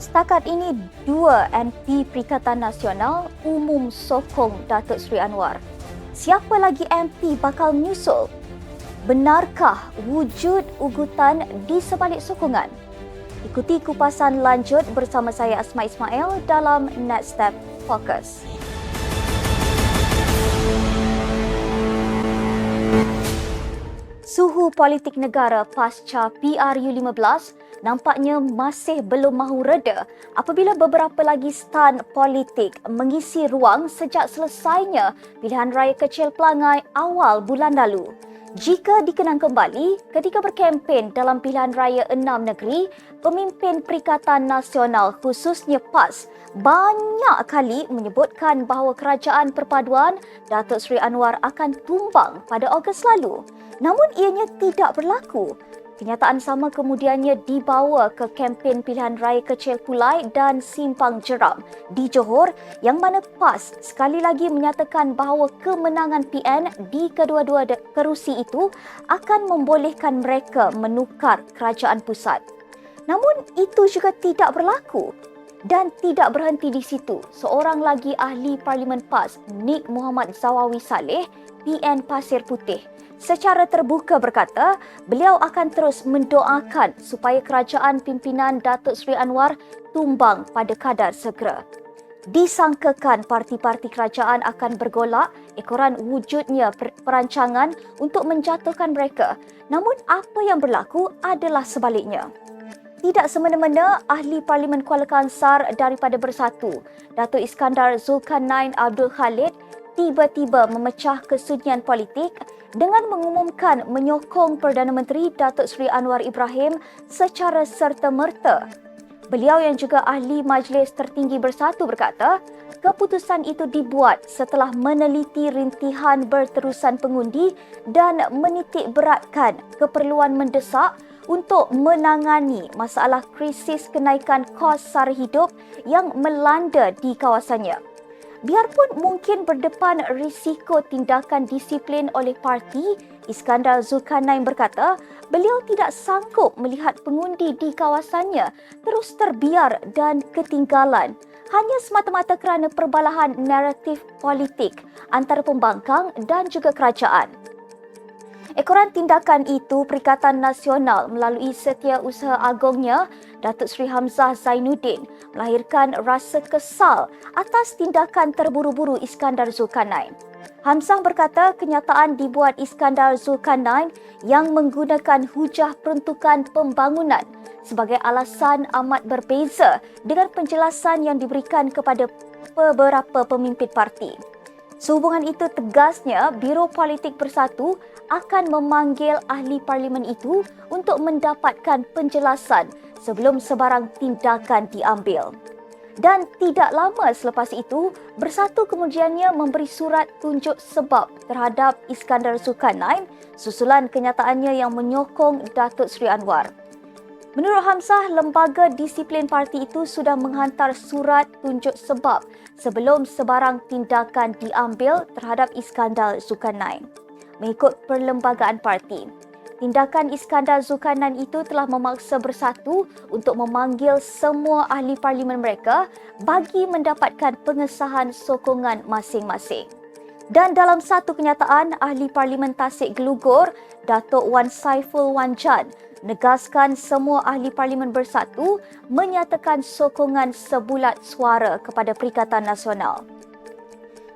Setakat ini, dua MP Perikatan Nasional umum sokong Datuk Seri Anwar. Siapa lagi MP bakal menyusul? Benarkah wujud ugutan di sebalik sokongan? Ikuti kupasan lanjut bersama saya Asma Ismail dalam Netstep Focus. Suhu politik negara pasca PRU15 nampaknya masih belum mahu reda apabila beberapa lagi stan politik mengisi ruang sejak selesainya pilihan raya kecil Pelangai awal bulan lalu. Jika dikenang kembali, ketika berkempen dalam pilihan raya 6 negeri, pemimpin Perikatan Nasional khususnya PAS banyak kali menyebutkan bahawa kerajaan perpaduan Datuk Seri Anwar akan tumbang pada Ogos lalu. Namun ianya tidak berlaku. Kenyataan sama kemudiannya dibawa ke kempen pilihan raya kecil Kulai dan Simpang Jeram di Johor yang mana PAS sekali lagi menyatakan bahawa kemenangan PN di kedua-dua kerusi itu akan membolehkan mereka menukar kerajaan pusat. Namun itu juga tidak berlaku. Dan tidak berhenti di situ, seorang lagi ahli Parlimen PAS, Nik Muhammad Zawawi Saleh, PN Pasir Putih, secara terbuka berkata beliau akan terus mendoakan supaya kerajaan pimpinan Datuk Seri Anwar tumbang pada kadar segera. Disangkakan parti-parti kerajaan akan bergolak ekoran wujudnya perancangan untuk menjatuhkan mereka. Namun apa yang berlaku adalah sebaliknya. Tidak semena-mena ahli Parlimen Kuala Kangsar daripada Bersatu, Datuk Iskandar Zulkarnain Abdul Khalid tiba-tiba memecah kesunyian politik dengan mengumumkan menyokong Perdana Menteri Datuk Seri Anwar Ibrahim secara serta-merta. Beliau yang juga ahli Majlis Tertinggi Bersatu berkata, keputusan itu dibuat setelah meneliti rintihan berterusan pengundi dan menitik beratkan keperluan mendesak untuk menangani masalah krisis kenaikan kos sara hidup yang melanda di kawasannya. Biarpun mungkin berdepan risiko tindakan disiplin oleh parti, Iskandar Zulkarnain berkata beliau tidak sanggup melihat pengundi di kawasannya terus terbiar dan ketinggalan hanya semata-mata kerana perbalahan naratif politik antara pembangkang dan juga kerajaan. Ekoran tindakan itu, Perikatan Nasional melalui Setiausaha Agongnya, Datuk Seri Hamzah Zainuddin, melahirkan rasa kesal atas tindakan terburu-buru Iskandar Zulkarnain. Hamzah berkata kenyataan dibuat Iskandar Zulkarnain yang menggunakan hujah peruntukan pembangunan sebagai alasan amat berbeza dengan penjelasan yang diberikan kepada beberapa pemimpin parti. Sehubungan itu, tegasnya Biro Politik Bersatu akan memanggil ahli parlimen itu untuk mendapatkan penjelasan sebelum sebarang tindakan diambil. Dan tidak lama selepas itu, Bersatu kemudiannya memberi surat tunjuk sebab terhadap Iskandar Zulkarnain susulan kenyataannya yang menyokong Datuk Seri Anwar. Menurut Hamzah, lembaga disiplin parti itu sudah menghantar surat tunjuk sebab sebelum sebarang tindakan diambil terhadap Iskandar Zulkarnain. Mengikut perlembagaan parti, tindakan Iskandar Zulkarnain itu telah memaksa Bersatu untuk memanggil semua ahli parlimen mereka bagi mendapatkan pengesahan sokongan masing-masing. Dan dalam satu kenyataan, ahli Parlimen Tasik Gelugor, Datuk Wan Saiful Wan Jan, negaskan semua ahli Parlimen Bersatu menyatakan sokongan sebulat suara kepada Perikatan Nasional.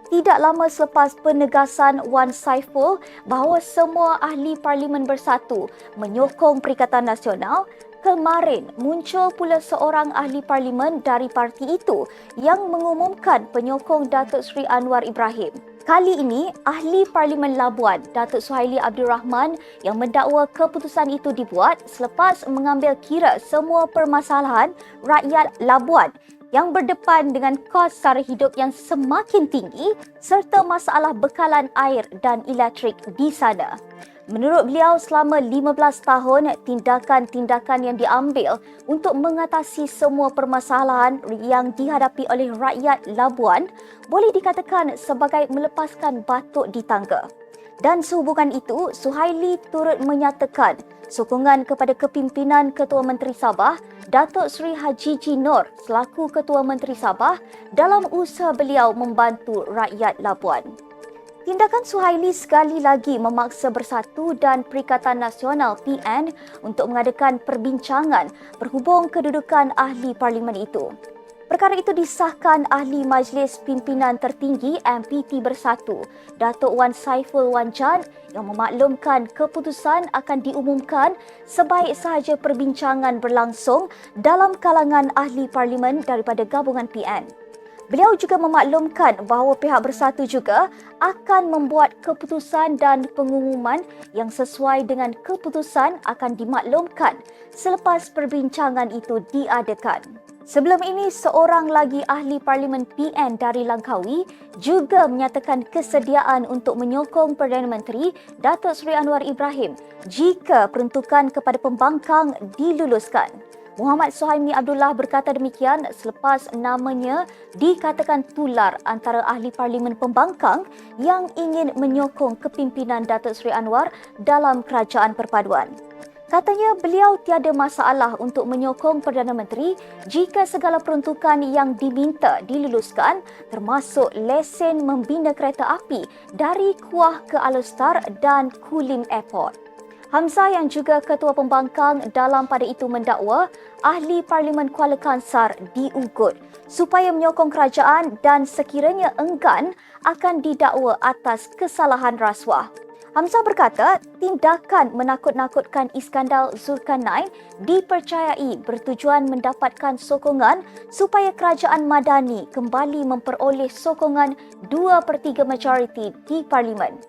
Tidak lama selepas penegasan Wan Saiful bahawa semua ahli Parlimen Bersatu menyokong Perikatan Nasional, kemarin muncul pula seorang ahli parlimen dari parti itu yang mengumumkan penyokong Datuk Seri Anwar Ibrahim. Kali ini, ahli Parlimen Labuan, Datuk Suhaili Abdul Rahman yang mendakwa keputusan itu dibuat selepas mengambil kira semua permasalahan rakyat Labuan yang berdepan dengan kos sara hidup yang semakin tinggi serta masalah bekalan air dan elektrik di sana. Menurut beliau, selama 15 tahun, tindakan-tindakan yang diambil untuk mengatasi semua permasalahan yang dihadapi oleh rakyat Labuan boleh dikatakan sebagai melepaskan batuk di tangga. Dan sehubungan itu, Suhaili turut menyatakan sokongan kepada kepimpinan Ketua Menteri Sabah, Datuk Seri Haji Jinor selaku Ketua Menteri Sabah dalam usaha beliau membantu rakyat Labuan. Tindakan Suhaili sekali lagi memaksa Bersatu dan Perikatan Nasional PN untuk mengadakan perbincangan berhubung kedudukan ahli parlimen itu. Perkara itu disahkan Ahli Majlis Pimpinan Tertinggi MPT Bersatu, Datuk Wan Saiful Wan Jan yang memaklumkan keputusan akan diumumkan sebaik sahaja perbincangan berlangsung dalam kalangan ahli parlimen daripada gabungan PN. Beliau juga memaklumkan bahawa pihak Bersatu juga akan membuat keputusan dan pengumuman yang sesuai dengan keputusan akan dimaklumkan selepas perbincangan itu diadakan. Sebelum ini, seorang lagi ahli parlimen PN dari Langkawi juga menyatakan kesediaan untuk menyokong Perdana Menteri Datuk Seri Anwar Ibrahim jika peruntukan kepada pembangkang diluluskan. Muhammad Suhaimi Abdullah berkata demikian selepas namanya dikatakan tular antara ahli parlimen pembangkang yang ingin menyokong kepimpinan Datuk Seri Anwar dalam kerajaan perpaduan. Katanya beliau tiada masalah untuk menyokong Perdana Menteri jika segala peruntukan yang diminta diluluskan termasuk lesen membina kereta api dari Kuah ke Alustar dan Kulim Airport. Hamzah yang juga Ketua Pembangkang dalam pada itu mendakwa Ahli Parlimen Kuala Kangsar diugut supaya menyokong kerajaan dan sekiranya enggan akan didakwa atas kesalahan rasuah. Hamzah berkata tindakan menakut-nakutkan Iskandar Zulkarnain dipercayai bertujuan mendapatkan sokongan supaya kerajaan Madani kembali memperoleh sokongan 2/3 majoriti di Parlimen.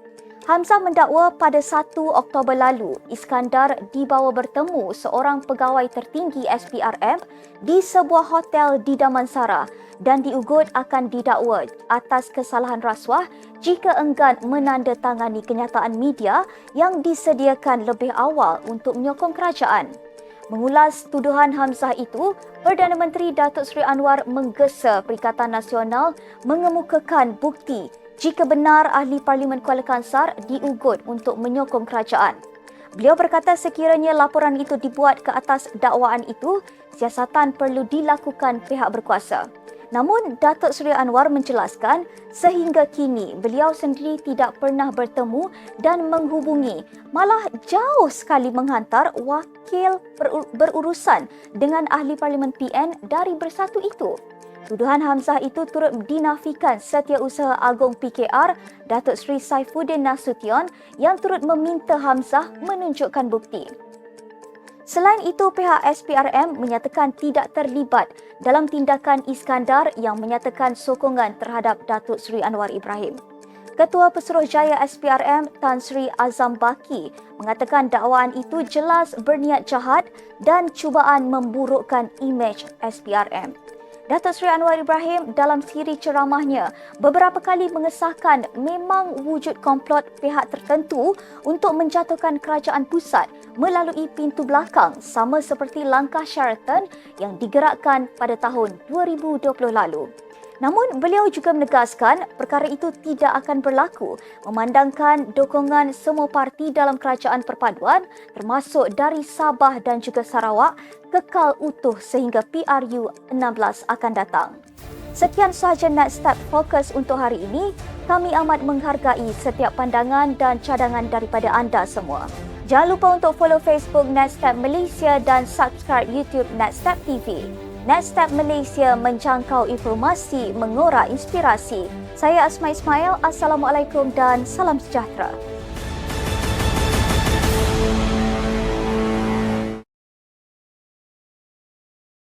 Hamzah mendakwa pada 1 Oktober lalu, Iskandar dibawa bertemu seorang pegawai tertinggi SPRM di sebuah hotel di Damansara dan diugut akan didakwa atas kesalahan rasuah jika enggan menandatangani kenyataan media yang disediakan lebih awal untuk menyokong kerajaan. Mengulas tuduhan Hamzah itu, Perdana Menteri Datuk Seri Anwar menggesa Perikatan Nasional mengemukakan bukti jika benar Ahli Parlimen Kuala Kangsar diugut untuk menyokong kerajaan. Beliau berkata sekiranya laporan itu dibuat ke atas dakwaan itu, siasatan perlu dilakukan pihak berkuasa. Namun, Datuk Seri Anwar menjelaskan sehingga kini beliau sendiri tidak pernah bertemu dan menghubungi, malah jauh sekali menghantar wakil berurusan dengan Ahli Parlimen PN dari Bersatu itu. Tuduhan Hamzah itu turut dinafikan Setiausaha Agong PKR Datuk Seri Saifuddin Nasution yang turut meminta Hamzah menunjukkan bukti. Selain itu, pihak SPRM menyatakan tidak terlibat dalam tindakan Iskandar yang menyatakan sokongan terhadap Datuk Seri Anwar Ibrahim. Ketua Pesuruhjaya SPRM Tan Sri Azam Baki mengatakan dakwaan itu jelas berniat jahat dan cubaan memburukkan imej SPRM. Datuk Seri Anwar Ibrahim dalam siri ceramahnya beberapa kali mengesahkan memang wujud komplot pihak tertentu untuk menjatuhkan kerajaan pusat melalui pintu belakang sama seperti langkah Sheraton yang digerakkan pada tahun 2020 lalu. Namun, beliau juga menegaskan perkara itu tidak akan berlaku memandangkan dukungan semua parti dalam kerajaan perpaduan termasuk dari Sabah dan juga Sarawak kekal utuh sehingga PRU 16 akan datang. Sekian sahaja Nextstep Fokus untuk hari ini. Kami amat menghargai setiap pandangan dan cadangan daripada anda semua. Jangan lupa untuk follow Facebook Nextstep Malaysia dan subscribe YouTube Nextstep TV. Nextstep Malaysia menjangkau informasi, mengorak inspirasi. Saya Asma Ismail. Assalamualaikum dan salam sejahtera.